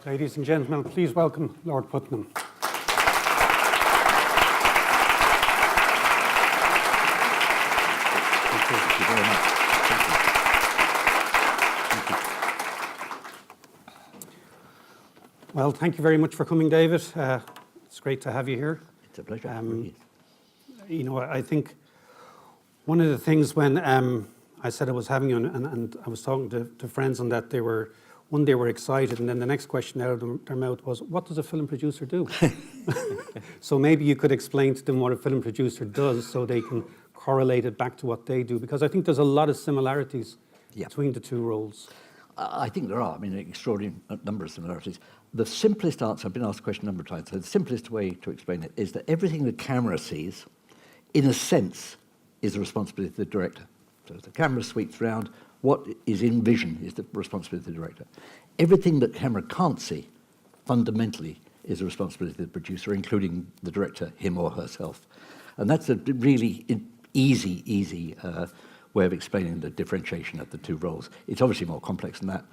Ladies and gentlemen, please welcome Lord Puttnam. Thank you very much. Well, thank you very much for coming, David. It's great to have you here. It's a pleasure. You know, I think one of the things when I said I was having you, and I was talking to friends on that, they were excited, and then the next question out of their mouth was, what does a film producer do? So maybe you could explain to them what a film producer does so they can correlate it back to what they do, because I think there's a lot of similarities between the two roles. I think there are. I mean, an extraordinary number of similarities. The simplest answer, I've been asked the question a number of times, so the simplest way to explain it is that everything the camera sees, in a sense, is the responsibility of the director. So as the camera sweeps round, what is in vision is the responsibility of the director. Everything that camera can't see, fundamentally, is the responsibility of the producer, including the director, him or herself. And that's a really easy way of explaining the differentiation of the two roles. It's obviously more complex than that.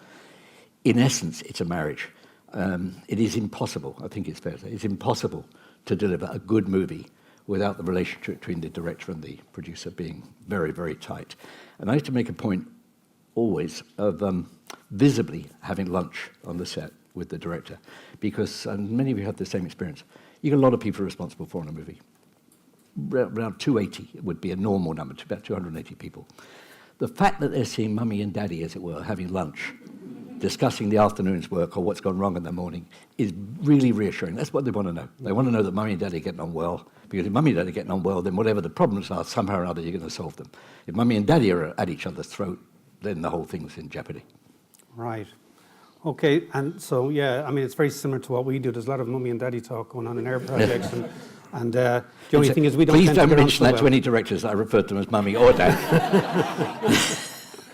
In essence, it's a marriage. It is impossible, I think it's fair to say, it's impossible to deliver a good movie without the relationship between the director and the producer being very, very tight. And I used to make a point always of visibly having lunch on the set with the director, because many of you have the same experience. You get a lot of people responsible for in a movie. Around 280 would be a normal number, about 280 people. The fact that they're seeing mummy and daddy, as it were, having lunch, discussing the afternoon's work or what's gone wrong in the morning is really reassuring. That's what they want to know. They want to know that mummy and daddy are getting on well, because if mummy and daddy are getting on well, then whatever the problems are, somehow or other, you're going to solve them. If mummy and daddy are at each other's throat, then the whole thing's in jeopardy. Right. Okay, and so, yeah, I mean, it's very similar to what we do. There's a lot of mummy and daddy talk going on in our projects, and the only thing is we don't Please tend to don't get on mention so that well. to any directors that I referred to them as mummy or dad.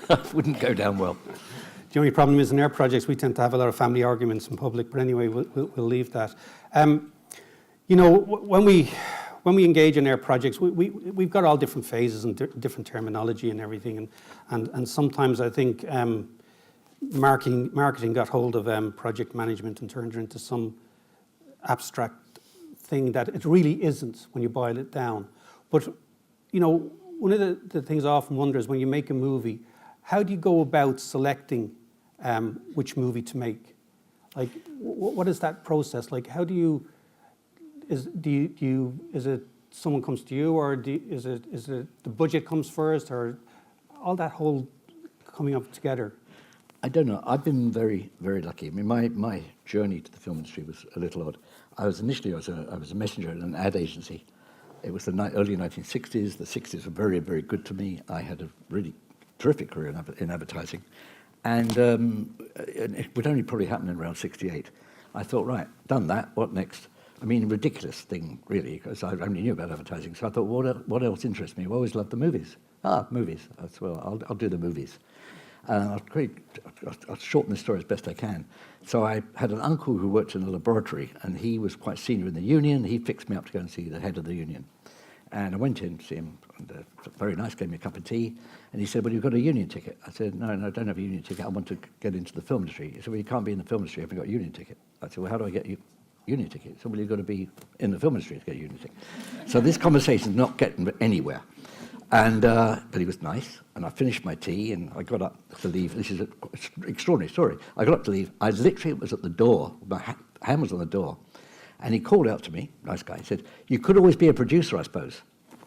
That wouldn't go down well. The only problem is in our projects we tend to have a lot of family arguments in public, but anyway, we'll leave that. You know, when we engage in our projects, we've got all different phases and different terminology and everything, and sometimes I think marketing got hold of project management and turned it into some abstract thing that it really isn't when you boil it down. But, you know, one of the things I often wonder is when you make a movie, how do you go about selecting which movie to make? Like, what is that process? Like, how do you, is it someone comes to you, or is it the budget comes first, or all that whole coming up together? I don't know. I've been very, very lucky. I mean, my journey to the film industry was a little odd. I was a messenger at an ad agency. It was the early 1960s. The 60s were very, very good to me. I had a really terrific career in advertising. And it would only probably happen in around 68. I thought, right, done that, what next? I mean, ridiculous thing, really, because I only knew about advertising. So I thought, what else interests me? I always loved the movies. Movies. I thought, well, I'll do the movies. I'll shorten the story as best I can. So I had an uncle who worked in a laboratory, and he was quite senior in the union. He fixed me up to go and see the head of the union. And I went in to see him, and very nice, gave me a cup of tea, and he said, well, you've got a union ticket. I said, no, I don't have a union ticket. I want to get into the film industry. He said, well, you can't be in the film industry if you've got a union ticket. I said, well, how do I get a union ticket? He said, well, you've got to be in the film industry to get a union ticket. So this conversation's not getting anywhere. And but he was nice, and I finished my tea, and I got up to leave. This is an extraordinary story. I got up to leave. I literally was at the door. My hand was on the door, and he called out to me, nice guy. He said, you could always be a producer, I suppose.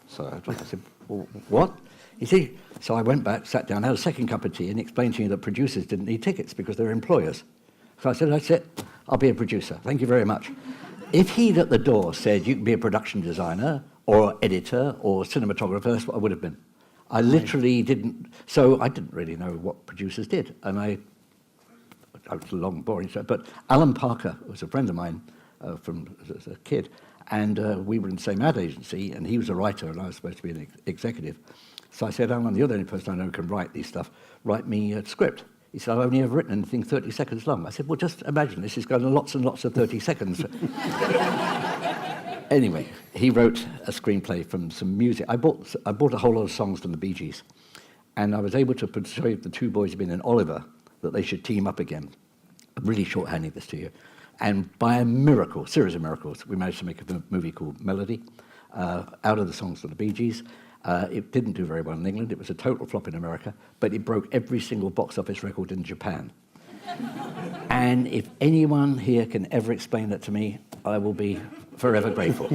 So I said, well, what? He said, so I went back, sat down, had a second cup of tea, and explained to me that producers didn't need tickets because they're employers. So I said, that's it. I'll be a producer. Thank you very much. If he'd at the door said, you can be a production designer, or editor, or cinematographer, that's what I would have been. I literally didn't, so I didn't really know what producers did. And I was a long, boring story, but Alan Parker was a friend of mine from as a kid, and we were in the same ad agency, and he was a writer, and I was supposed to be an executive. So I said, Alan, you're the only person I know who can write these stuff. Write me a script. He said, I've only ever written anything 30 seconds long. I said, well, just imagine this is going to lots and lots of 30 seconds. Anyway, he wrote a screenplay from some music. I bought a whole lot of songs from the Bee Gees, and I was able to persuade the two boys who'd been in Oliver that they should team up again. really shorthanding this to you. And by a miracle, series of miracles, we managed to make a movie called Melody, out of the songs of the Bee Gees. It didn't do very well in England. It was a total flop in America, but it broke every single box office record in Japan. And if anyone here can ever explain that to me, I will be forever grateful.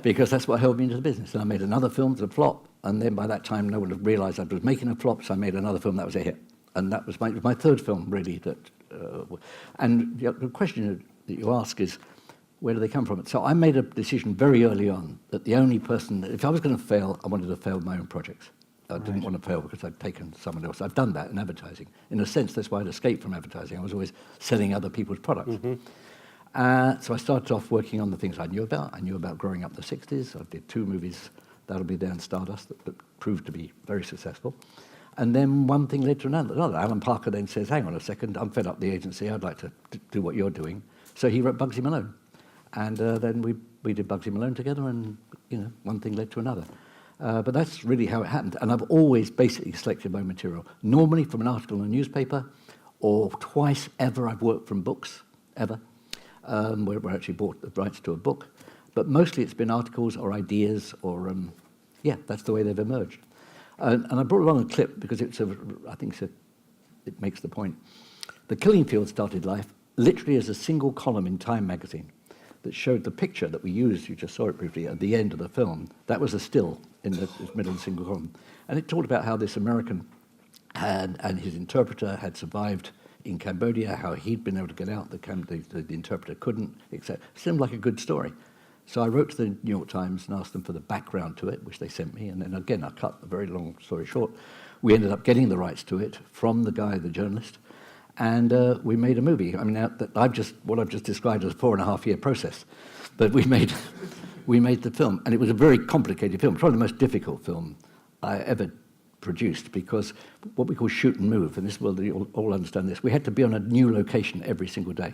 Because that's what held me into the business. And I made another film to flop, and then by that time no one had realised I was making a flop, so I made another film that was a hit. And that was my third film, really. And the question that you ask is, where do they come from? So I made a decision very early on that the only person, if I was going to fail, I wanted to fail my own projects. I didn't want to fail because I'd taken someone else. I've done that in advertising. In a sense, that's why I'd escaped from advertising. I was always selling other people's products. So I started off working on the things I knew about. I knew about growing up the 60s. I did 2 movies, That'll Be There and Stardust, that proved to be very successful. And then one thing led to another. Alan Parker then says, hang on a second, I'm fed up the agency. I'd like to do what you're doing. So he wrote Bugsy Malone. And then we did Bugsy Malone together, and one thing led to another. But that's really how it happened. And I've always basically selected my material, normally from an article in a newspaper, or twice ever I've worked from books, ever, where I actually bought the rights to a book. But mostly it's been articles or ideas, or, that's the way they've emerged. And I brought along a clip because I think it makes the point. The Killing Field started life literally as a single column in Time magazine that showed the picture that we used, you just saw it briefly, at the end of the film. That was a still in the middle of the single column. And it talked about how this American and his interpreter had survived in Cambodia, how he'd been able to get out, the interpreter couldn't, etc. It seemed like a good story. So I wrote to the New York Times and asked them for the background to it, which they sent me. And then again, I cut a very long story short. We ended up getting the rights to it from the guy, the journalist, and we made a movie. I mean, what I've just described as a 4.5-year process, but we made the film, and it was a very complicated film, probably the most difficult film I ever produced, because what we call shoot and move, and this will you'll all understand this. We had to be on a new location every single day.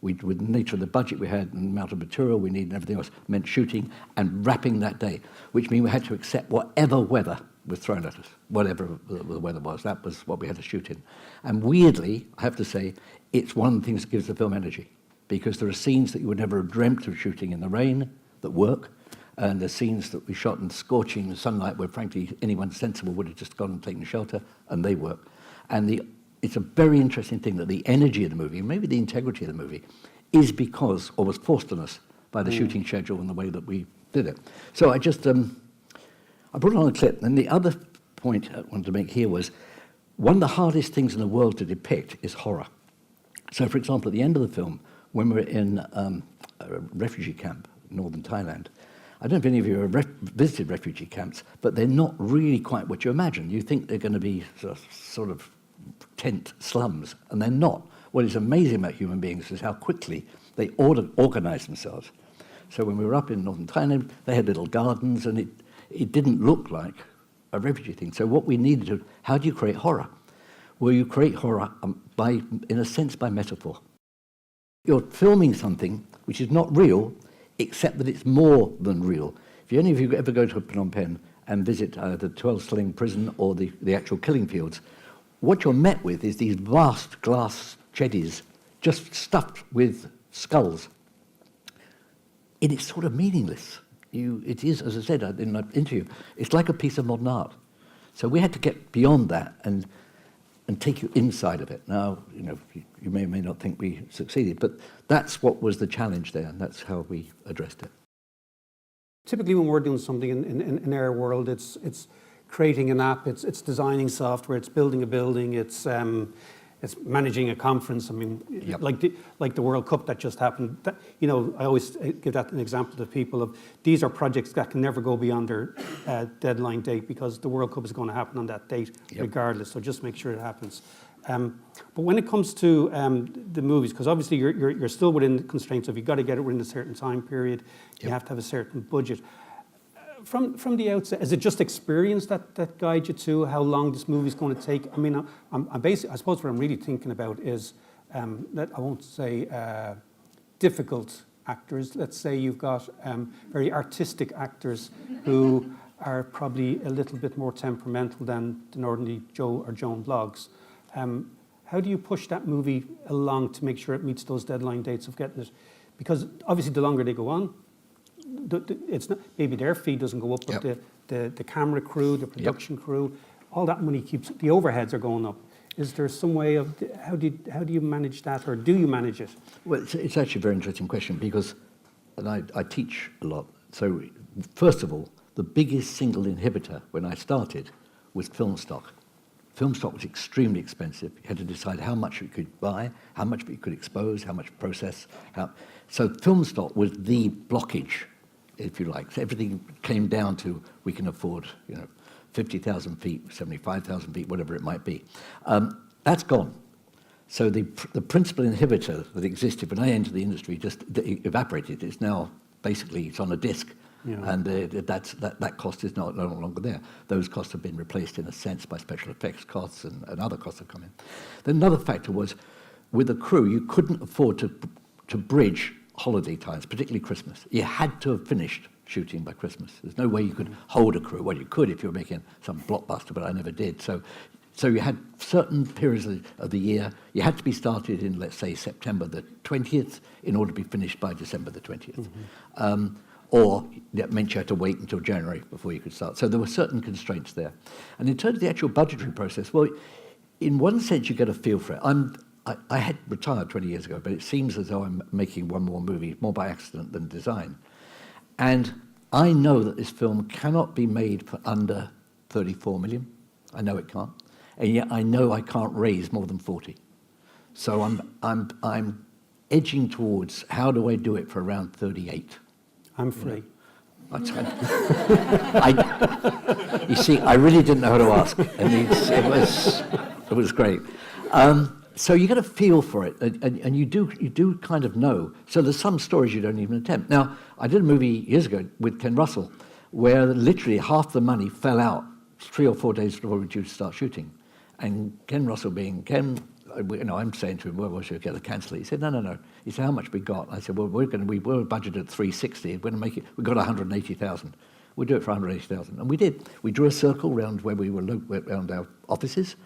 With the nature of the budget we had and the amount of material we needed and everything else, meant shooting and wrapping that day, which means we had to accept whatever weather was thrown at us, whatever the weather was. That was what we had to shoot in. And weirdly, I have to say, it's one of the things that gives the film energy, because there are scenes that you would never have dreamt of shooting in the rain that work, and the scenes that we shot in scorching sunlight where, frankly, anyone sensible would have just gone and taken shelter, and they work. And it's a very interesting thing that the energy of the movie, maybe the integrity of the movie, is because, or was forced on us by the shooting schedule and the way that we did it. So I just, I brought on a clip, and the other point I wanted to make here was, one of the hardest things in the world to depict is horror. So, for example, at the end of the film, when we're in a refugee camp in northern Thailand, I don't know if any of you have visited refugee camps, but they're not really quite what you imagine. You think they're going to be sort of tent slums, and they're not. What is amazing about human beings is how quickly they organise themselves. So when we were up in northern Thailand, they had little gardens, and it didn't look like a refugee thing. So what we needed to, how do you create horror? Well, you create horror in a sense, by metaphor. You're filming something which is not real, except that it's more than real. If any of you ever go to Phnom Penh and visit the 12 Sling prison or the actual killing fields, what you're met with is these vast glass jetties just stuffed with skulls. It is sort of meaningless. It is, as I said in my interview, it's like a piece of modern art. So we had to get beyond that and take you inside of it. Now, you may or may not think we succeeded, but that's what was the challenge there, and that's how we addressed it. Typically, when we're doing something in our world, it's creating an app, it's designing software, it's building a building, it's managing a conference. I mean, Yep. like the World Cup that just happened. I always give that an example to people of, these are projects that can never go beyond their deadline date, because the World Cup is going to happen on that date regardless. So just make sure it happens. But when it comes to the movies, because obviously you're still within the constraints of, you've got to get it within a certain time period. You have to have a certain budget. From the outset, is it just experience that guides you to how long this movie is going to take? I mean, I suppose what I'm really thinking about is that I won't say difficult actors. Let's say you've got very artistic actors who are probably a little bit more temperamental than the ordinary Joe or Joan Bloggs. how do you push that movie along to make sure it meets those deadline dates of getting it? Because obviously the longer they go on, it's not, maybe their fee doesn't go up, but the camera crew, the production crew, all that money keeps, the overheads are going up. Is there some way of, how do you manage that, or do you manage it? Well, it's actually a very interesting question because, and I teach a lot. So first of all, the biggest single inhibitor when I started was film stock. Film stock was extremely expensive. You had to decide how much you could buy, how much you could expose, how much process. So film stock was the blockage, if you like. So everything came down to we can afford, 50,000 feet, 75,000 feet, whatever it might be. That's gone. So the principal inhibitor that existed when I entered the industry just evaporated. It's now basically it's on a disc, and that cost is no longer there. Those costs have been replaced in a sense by special effects costs and other costs have come in. Then another factor was with the crew, you couldn't afford to bridge holiday times, particularly Christmas. You had to have finished shooting by Christmas. There's no way you could hold a crew. Well, you could if you were making some blockbuster, but I never did. So you had certain periods of the year. You had to be started in, let's say, September the 20th in order to be finished by December the 20th. Or that meant you had to wait until January before you could start. So there were certain constraints there. And in terms of the actual budgetary process, well, in one sense, you get a feel for it. I had retired 20 years ago, but it seems as though I'm making one more movie, more by accident than design. And I know that this film cannot be made for under 34 million. I know it can't. And yet I know I can't raise more than 40. So I'm edging towards how do I do it for around 38. I'm free. You see, I really didn't know how to ask. And it was great. So you get a feel for it, and you do kind of know. So there's some stories you don't even attempt. Now, I did a movie years ago with Ken Russell, where literally half the money fell out 3 or 4 days before we were due to start shooting. And Ken Russell being Ken, I'm saying to him, well, should we get to cancel it? He said, no. He said, how much we got? I said, well, we were budgeted 360. We're going to make it. We got 180,000. We'll do it for 180,000, and we did. We drew a circle around where we were around our offices.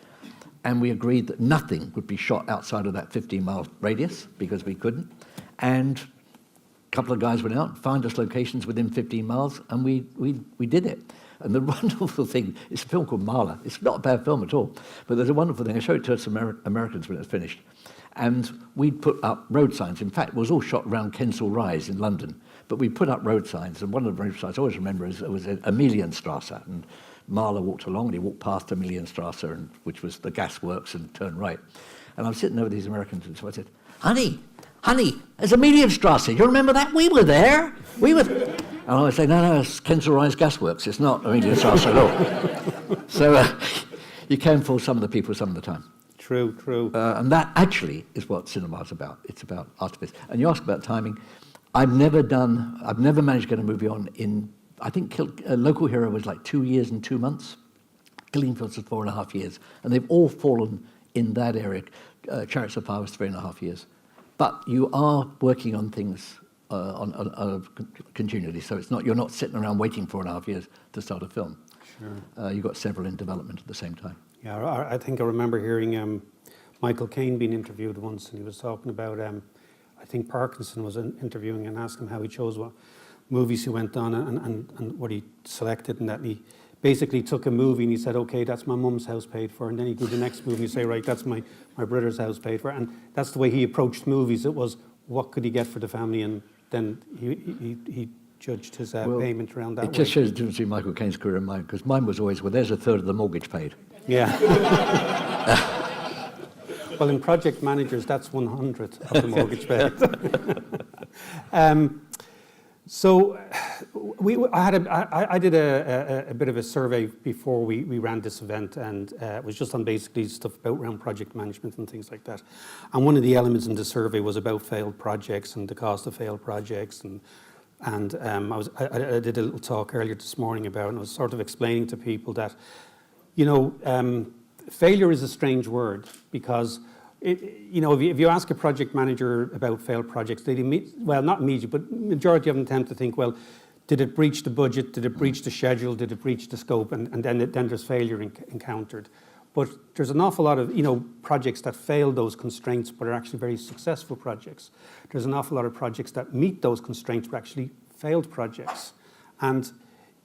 And we agreed that nothing would be shot outside of that 15-mile radius because we couldn't. And a couple of guys went out and found us locations within 15 miles, and we did it. And the wonderful thing, it's a film called Marla. It's not a bad film at all, but there's a wonderful thing. I showed it to some Americans when it was finished. And we'd put up road signs. In fact, it was all shot around Kensal Rise in London. But we put up road signs, and one of the road signs I always remember was Emilienstrasse. And Marla walked along, and he walked past Emilienstrasse, which was the gas works, and turned right. And I was sitting there with these Americans, and so I said, honey, there's Emilienstrasse. You remember that? We were there. And I would say, no, it's Kensal Rise gas works. It's not Emilienstrasse at all. So you can fool some of the people some of the time. True. And that actually is what cinema is about. It's about artifice. And you ask about timing. I've never managed to get a movie on in, I think Local Hero was like 2 years and 2 months. Killing Fields was 4.5 years. And they've all fallen in that area. Chariots of Fire was 3.5 years. But you are working on things continually. So you're not sitting around waiting 4.5 years to start a film. Sure. You've got several in development at the same time. Yeah, I think I remember hearing Michael Caine being interviewed once, and he was talking about, I think Parkinson was interviewing and asked him how he chose what movies he went on and what he selected, and that he basically took a movie and he said, okay, that's my mum's house paid for, and then he'd do the next movie and say, right, that's my brother's house paid for, and that's the way he approached movies. It was, what could he get for the family, and then he judged his payment around that way. It just shows the difference between Michael Caine's career and mine, because mine was always, well, there's a third of the mortgage paid. Yeah. Well, in project managers, that's 1/100 of the mortgage paid. So I did a bit of a survey before we ran this event, and it was just on basically stuff about around project management and things like that. And one of the elements in the survey was about failed projects and the cost of failed projects, and I did a little talk earlier this morning about it, and I was sort of explaining to people that, failure is a strange word, because if you ask a project manager about failed projects, they not immediately, but majority of them tend to think, well, did it breach the budget? Did it breach the schedule? Did it breach the scope? And then there's failure encountered. But there's an awful lot of, projects that fail those constraints but are actually very successful projects. There's an awful lot of projects that meet those constraints but actually failed projects. And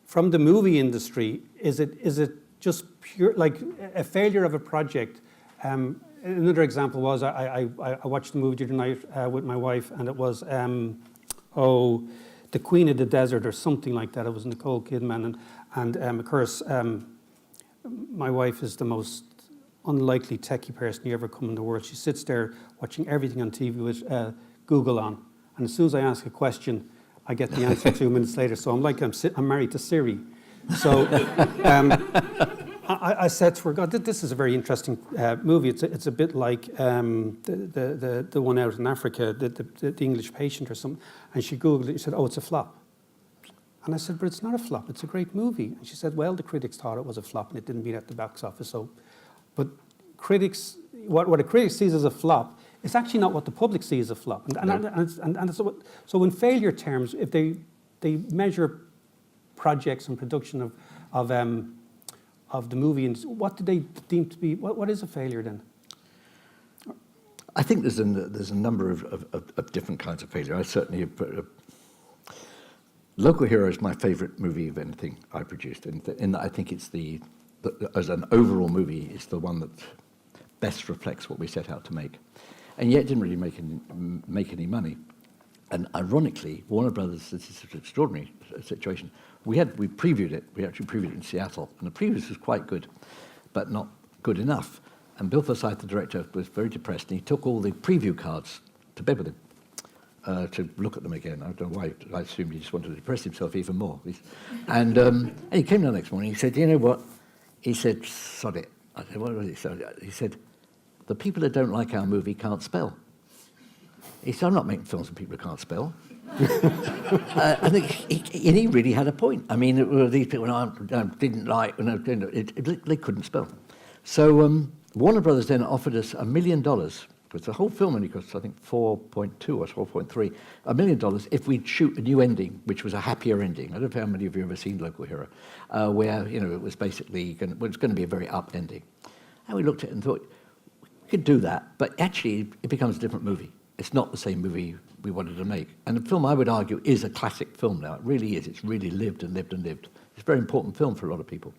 from the movie industry, is it just pure, like a failure of a project? Another example was I watched the movie the other night with my wife, and it was, The Queen of the Desert or something like that. It was Nicole Kidman. And of course, my wife is the most unlikely techie person you ever come in the world. She sits there watching everything on TV with Google on. And as soon as I ask a question, I get the answer 2 minutes later. So I'm married to Siri. So I said to her, God, this is a very interesting movie. It's a bit like the one out in Africa, the English Patient or something. And she Googled it. She said, it's a flop. And I said, but it's not a flop. It's a great movie. And she said, well, the critics thought it was a flop and it didn't beat at the box office. So, but critics, what a critic sees as a flop is actually not what the public sees as a flop. And so in failure terms, if they measure projects and production of the movie, and what do they deem to be, what is a failure then? I think there's a number of different kinds of failure. I certainly Local Hero is my favourite movie of anything I produced, and I think it's as an overall movie, it's the one that best reflects what we set out to make, and yet didn't really make any money. And ironically, Warner Brothers, this is an extraordinary situation. We previewed it. We actually previewed it in Seattle, and the previews was quite good, but not good enough. And Bill Forsyth, the director, was very depressed, and he took all the preview cards to bed with him to look at them again. I don't know why. I assumed he just wanted to depress himself even more. And he came down the next morning. He said, "You know what?" He said, "Sod it." I said, "What was he saying?" He said, "The people that don't like our movie can't spell." He said, "I'm not making films with people who can't spell." I think he really had a point. I mean, these people didn't like, they couldn't spell. So Warner Brothers then offered us $1 million, because the whole film only cost, I think, 4.2 or 4.3, $1 million if we'd shoot a new ending, which was a happier ending. I don't know how many of you have ever seen Local Hero, where it was basically going to be a very up ending. And we looked at it and thought, we could do that, but actually it becomes a different movie. It's not the same movie we wanted to make. And the film, I would argue, is a classic film now. It really is. It's really lived and lived and lived. It's a very important film for a lot of people.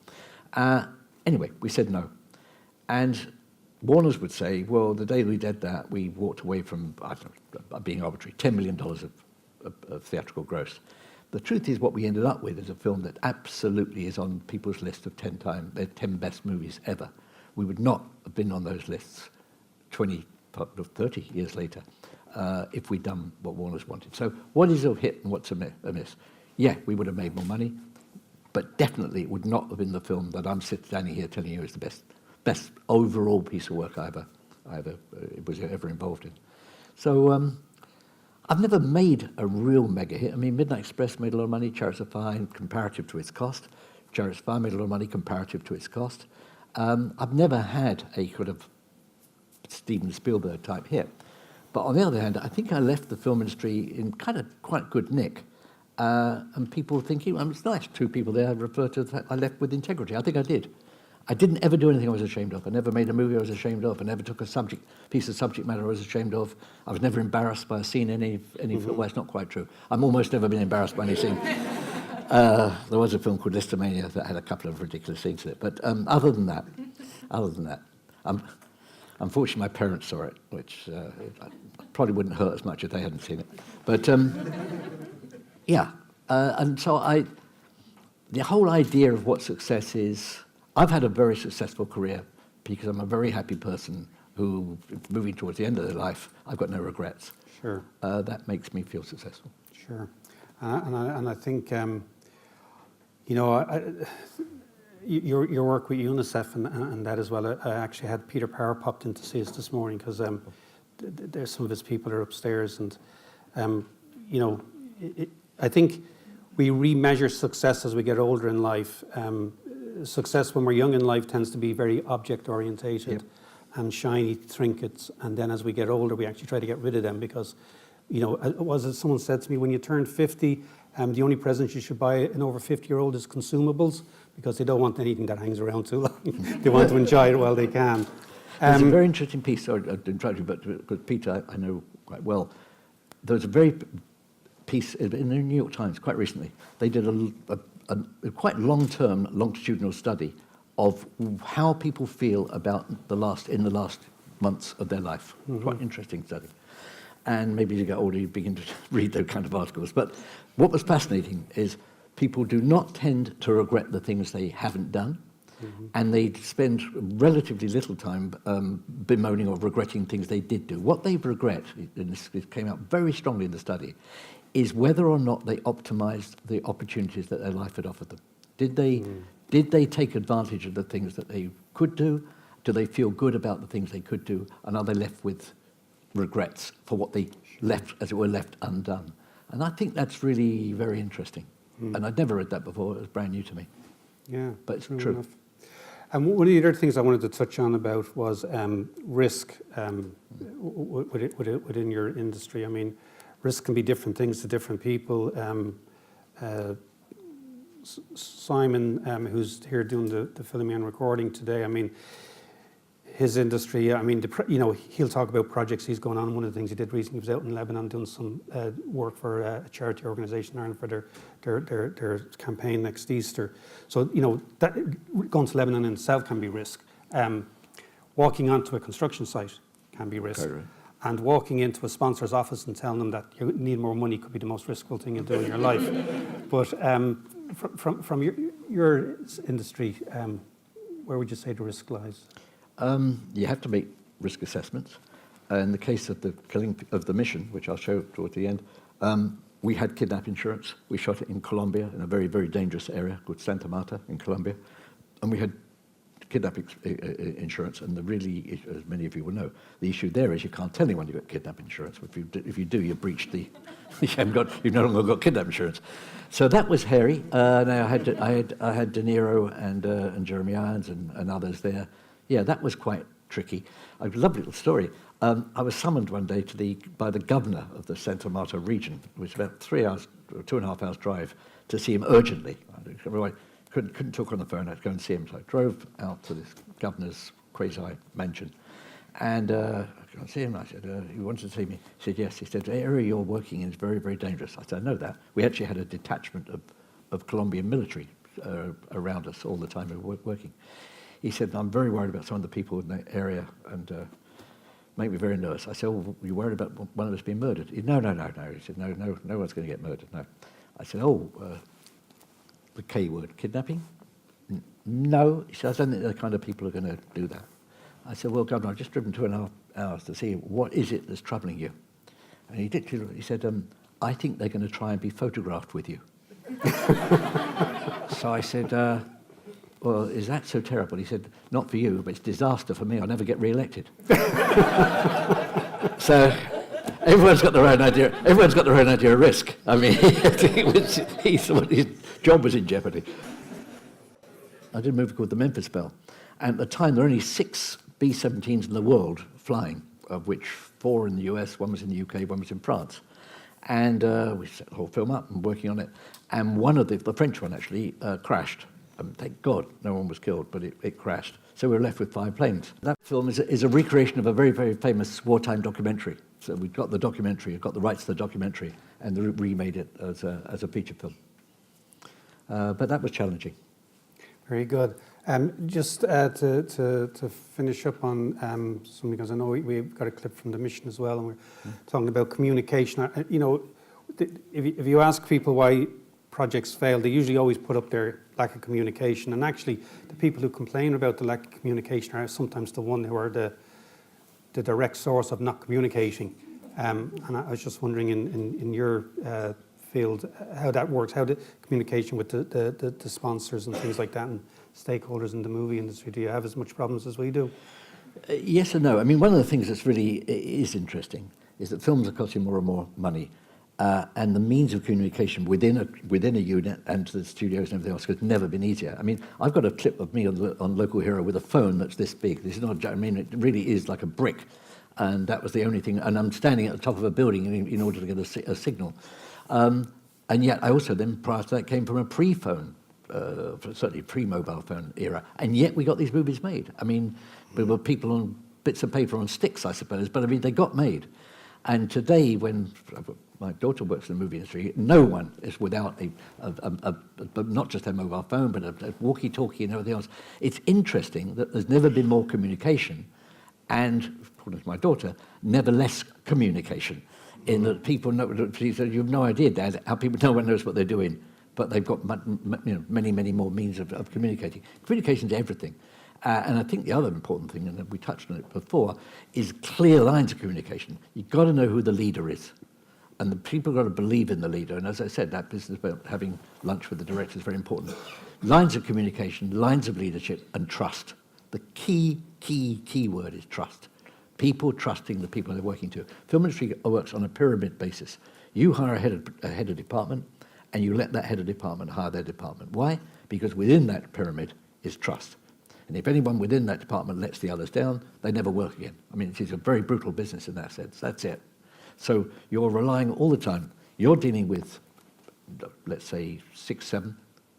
Anyway, we said no. And Warner's would say, well, the day we did that, we walked away from, I don't know, being arbitrary, $10 million of theatrical gross. The truth is, what we ended up with is a film that absolutely is on people's list of 10 best movies ever. We would not have been on those lists 20, 30 years later if we'd done what Warner's wanted. So what is a hit and what's a miss? Yeah, we would have made more money, but definitely it would not have been the film that I'm standing here telling you is the best overall piece of work I was ever involved in. So I've never made a real mega hit. I mean, Midnight Express made a lot of money, Chariots of Fire comparative to its cost. Chariots of Fire made a lot of money comparative to its cost. I've never had a kind of Steven Spielberg type hit. But on the other hand, I think I left the film industry in kind of quite good nick. And people thinking, it's nice, two people there refer to the fact I left with integrity. I think I did. I didn't ever do anything I was ashamed of. I never made a movie I was ashamed of. I never took a piece of subject matter I was ashamed of. I was never embarrassed by a scene in any film. Well, it's not quite true. I've almost never been embarrassed by any scene. There was a film called Listomania that had a couple of ridiculous scenes in it. But other than that, unfortunately, my parents saw it, which probably wouldn't hurt as much if they hadn't seen it. But yeah, and so the whole idea of what success is, I've had a very successful career because I'm a very happy person who, moving towards the end of their life, I've got no regrets. Sure. That makes me feel successful. Sure. And I think, your work with UNICEF and that as well. I actually had Peter Power popped in to see us this morning because there's some of his people are upstairs, and I think we remeasure success as we get older in life. Success when we're young in life tends to be very object orientated and shiny trinkets, and then as we get older, we actually try to get rid of them because, someone said to me, when you turn 50, The only presents you should buy an over 50-year-old is consumables, because they don't want anything that hangs around too long. They want to enjoy it while they can. There's a very interesting piece, sorry to interrupt you, but because Peter I know quite well. There was a very piece in the New York Times quite recently. They did a quite long-term, longitudinal study of how people feel about in the last months of their life. Quite an interesting study. And maybe as you get older, you begin to read those kind of articles. But what was fascinating is people do not tend to regret the things they haven't done, and they spend relatively little time bemoaning or regretting things they did do. What they regret, and this came out very strongly in the study, is whether or not they optimized the opportunities that their life had offered them. Did they take advantage of the things that they could do? Do they feel good about the things they could do? And are they left with regrets for what they left, as it were, left undone? And I think that's really very interesting. And I'd never read that before. It was brand new to me. Yeah, but it's true. Enough. And one of the other things I wanted to touch on about was risk within your industry. I mean, risk can be different things to different people. Simon, who's here doing the filming and recording today, I mean, his industry, I mean, he'll talk about projects he's going on. One of the things he did recently was out in Lebanon doing some work for a charity organisation in Ireland for their campaign next Easter. So, that going to Lebanon in itself can be risk. Walking onto a construction site can be risk. Right. And walking into a sponsor's office and telling them that you need more money could be the most riskful thing you do in your life. But from your industry, where would you say the risk lies? You have to make risk assessments. In the case of the killing of the mission, which I'll show towards the end, we had kidnap insurance. We shot it in Colombia, in a very, very dangerous area called Santa Marta in Colombia. And we had kidnap insurance, and really, as many of you will know, the issue there is you can't tell anyone you've got kidnap insurance. If you do, you breached you've no longer got kidnap insurance. So that was hairy. Now I had De Niro and Jeremy Irons and others there. Yeah, that was quite tricky. A lovely little story. I was summoned one day by the governor of the Santa Marta region, which was about 3 hours, or 2.5 hours drive, to see him urgently. I couldn't talk on the phone. I had to go and see him. So I drove out to this governor's quasi mansion, and I couldn't see him. I said, "You wanted to see me?" He said, "Yes." He said, "The area you're working in is very, very dangerous." I said, "I know that." We actually had a detachment of Colombian military around us all the time we were working. He said, "I'm very worried about some of the people in that area, and make me very nervous." I said, "Oh, are you worried about one of us being murdered?" He said, No. He said, no one's going to get murdered, no. I said, the K word, kidnapping? No. He said, "I don't think the kind of people are going to do that." I said, "Well, Governor, I've just driven 2.5 hours to see what is it that's troubling you." And he said, "I think they're going to try and be photographed with you." So I said, "Well, is that so terrible?" He said, "Not for you, but it's disaster for me. I'll never get re-elected." So everyone's got their own idea. Everyone's got their own idea of risk. I mean, he thought his job was in jeopardy. I did a movie called The Memphis Belle, and at the time there were only 6 B-17s in the world flying, of which 4 in the US, 1 was in the UK, 1 was in France. And we set the whole film up and working on it. And one of the French one actually crashed. Thank God no one was killed, but it crashed. So we were left with 5 planes. That film is a recreation of a very, very famous wartime documentary. So we got the documentary, got the rights to the documentary, and remade it as a feature film. But that was challenging. Very good. Just to finish up on something, because I know we've got a clip from the mission as well, and we're talking about communication. If you ask people why projects fail, they usually always put up their lack of communication. And actually, the people who complain about the lack of communication are sometimes the one who are the direct source of not communicating. And I was just wondering in your field how that works, how the communication with the sponsors and things like that and stakeholders in the movie industry. Do you have as much problems as we do? Yes and no. I mean, one of the things that's really is interesting is that films are costing more and more money. And the means of communication within a unit and to the studios and everything else has never been easier. I mean, I've got a clip of me on Local Hero with a phone that's this big. This is not. I mean, it really is like a brick, and that was the only thing. And I'm standing at the top of a building in order to get a signal. And And yet I also then, prior to that, came from a pre-phone, certainly pre-mobile phone era, and yet we got these movies made. I mean, we were people on bits of paper on sticks, I suppose, but I mean, they got made. And today, when my daughter works in the movie industry, no one is without not just a mobile phone, but a walkie-talkie and everything else. It's interesting that there's never been more communication, and, according to my daughter, never less communication, in that people know, she said, you have no idea, Dad, how no one knows what they're doing, but they've got many, many more means of communicating. Communication's everything. And I think the other important thing, and we touched on it before, is clear lines of communication. You've got to know who the leader is. And the people have got to believe in the leader. And as I said, that business about having lunch with the director is very important. Lines of communication, lines of leadership, and trust. The key word is trust. People trusting the people they're working to. Film industry works on a pyramid basis. You hire a head of department, and you let that head of department hire their department. Why? Because within that pyramid is trust. And if anyone within that department lets the others down, they never work again. I mean, it is a very brutal business in that sense. That's it. So you're relying all the time. You're dealing with, let's say, 6, 7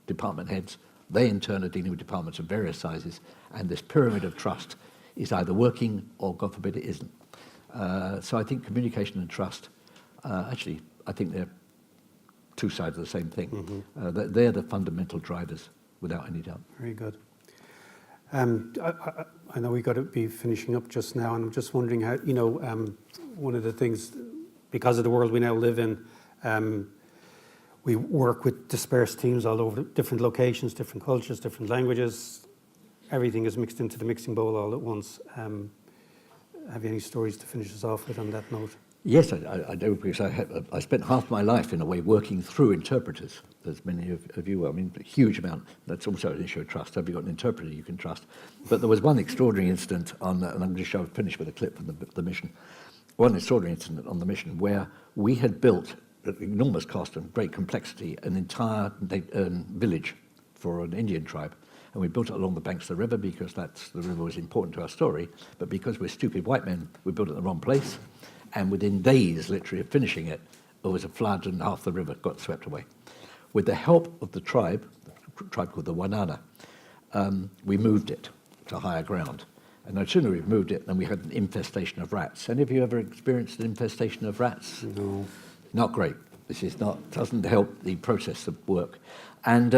department heads. They, in turn, are dealing with departments of various sizes. And this pyramid of trust is either working or, God forbid, it isn't. So I think communication and trust, actually, I think they're two sides of the same thing. Mm-hmm. They're the fundamental drivers, without any doubt. Very good. I know we've got to be finishing up just now, and I'm just wondering how, one of the things, because of the world we now live in, we work with dispersed teams all over different locations, different cultures, different languages. Everything is mixed into the mixing bowl all at once. Have you any stories to finish us off with on that note? Yes, I do, because I spent half my life, in a way, working through interpreters, as many of you will. I mean, a huge amount. That's also an issue of trust. Have you got an interpreter you can trust? But there was one extraordinary incident and I'm going to finish with a clip from the mission. One extraordinary incident on the mission where we had built, at enormous cost and great complexity, an entire village for an Indian tribe. And we built it along the banks of the river because the river was important to our story. But because we're stupid white men, we built it in the wrong place. And within days, literally, of finishing it, there was a flood and half the river got swept away. With the help of the tribe called the Wanana, we moved it to higher ground. And no sooner we moved it than we had an infestation of rats. Any of you ever experienced an infestation of rats? No. Not great. Doesn't help the process of work. And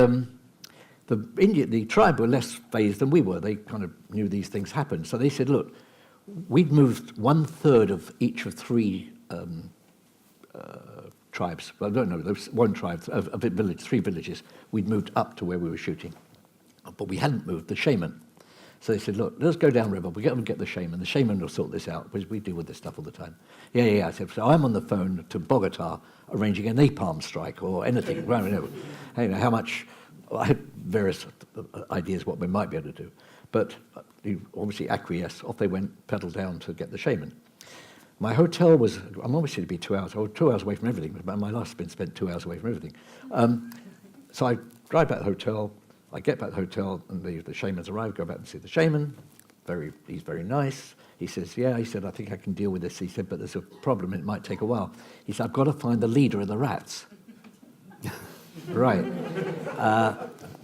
the tribe were less phased than we were. They kind of knew these things happened. So they said, look, we'd moved 1/3 of each of 3 tribes. Well, I don't know, there was one tribe, a village, 3 villages. We'd moved up to where we were shooting. But we hadn't moved the shaman. So they said, look, let's go downriver. We'll get the shaman. The shaman will sort this out, because we deal with this stuff all the time. Yeah. I said, so I'm on the phone to Bogota arranging a napalm strike or anything. How much? Well, I had various ideas what we might be able to do. But he obviously acquiesced. Off they went, pedaled down to get the shaman. My hotel was, I'm obviously to be 2 hours. I was 2 hours away from everything. My life's been spent 2 hours away from everything. So I drive back to the hotel. I get back to the hotel, and the shamans arrive. Go back and see the shaman. He's very nice. He says, yeah. He said, I think I can deal with this. He said, but there's a problem. It might take a while. He said, I've got to find the leader of the rats. Right.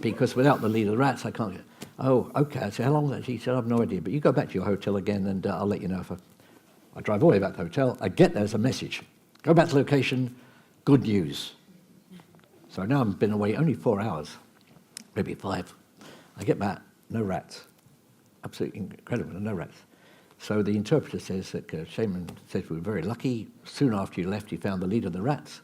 Because without the leader of the rats, I can't get... Oh, okay. I said, how long? He said, I have no idea. But you go back to your hotel again, and I'll let you know if I drive all the way back to the hotel. I get there's a message. Go back to the location. Good news. So now I've been away only 4 hours, maybe 5. I get back, no rats. Absolutely incredible, no rats. So the interpreter says that shaman says we were very lucky. Soon after you left, he found the leader of the rats,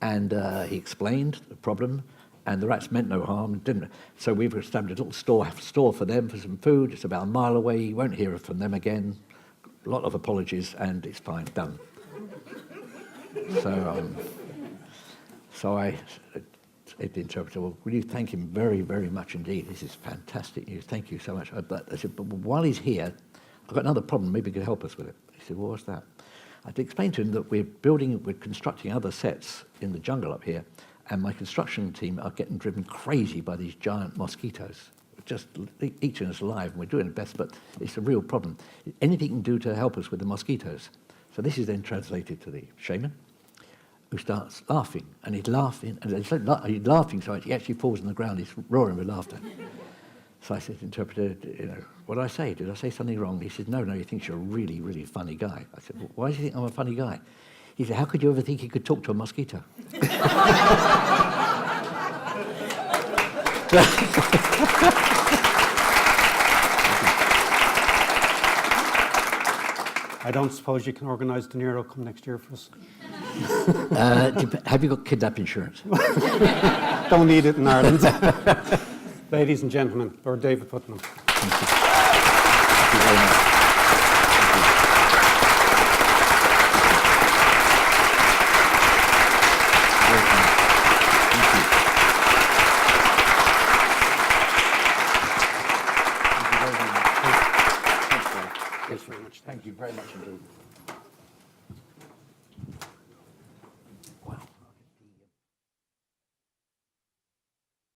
and he explained the problem. And the rats meant no harm, didn't. So we've established a little store for them for some food. It's about a mile away. You won't hear from them again. A lot of apologies, and it's fine, done. So I said to the interpreter, well, will you thank him very, very much indeed? This is fantastic news. Thank you so much. I said, but while he's here, I've got another problem. Maybe he could help us with it. He said, well, what's that? I had to explain to him that we're constructing other sets in the jungle up here. And my construction team are getting driven crazy by these giant mosquitoes, just eating us alive, and we're doing the best, but it's a real problem. Anything you can do to help us with the mosquitoes? So this is then translated to the shaman, who starts laughing, and he's laughing, and he's laughing so much he actually falls on the ground. He's roaring with laughter. So I said to the interpreter, what did I say? Did I say something wrong? He said, no, he thinks you're a really, really funny guy. I said, well, why does he think I'm a funny guy? He said, how could you ever think he could talk to a mosquito? I don't suppose you can organise De Niro come next year for us. Have you got kidnap insurance? Don't need it in Ireland. Ladies and gentlemen, Lord David Puttnam. Thank you. Thank you very much. Thank you very much indeed.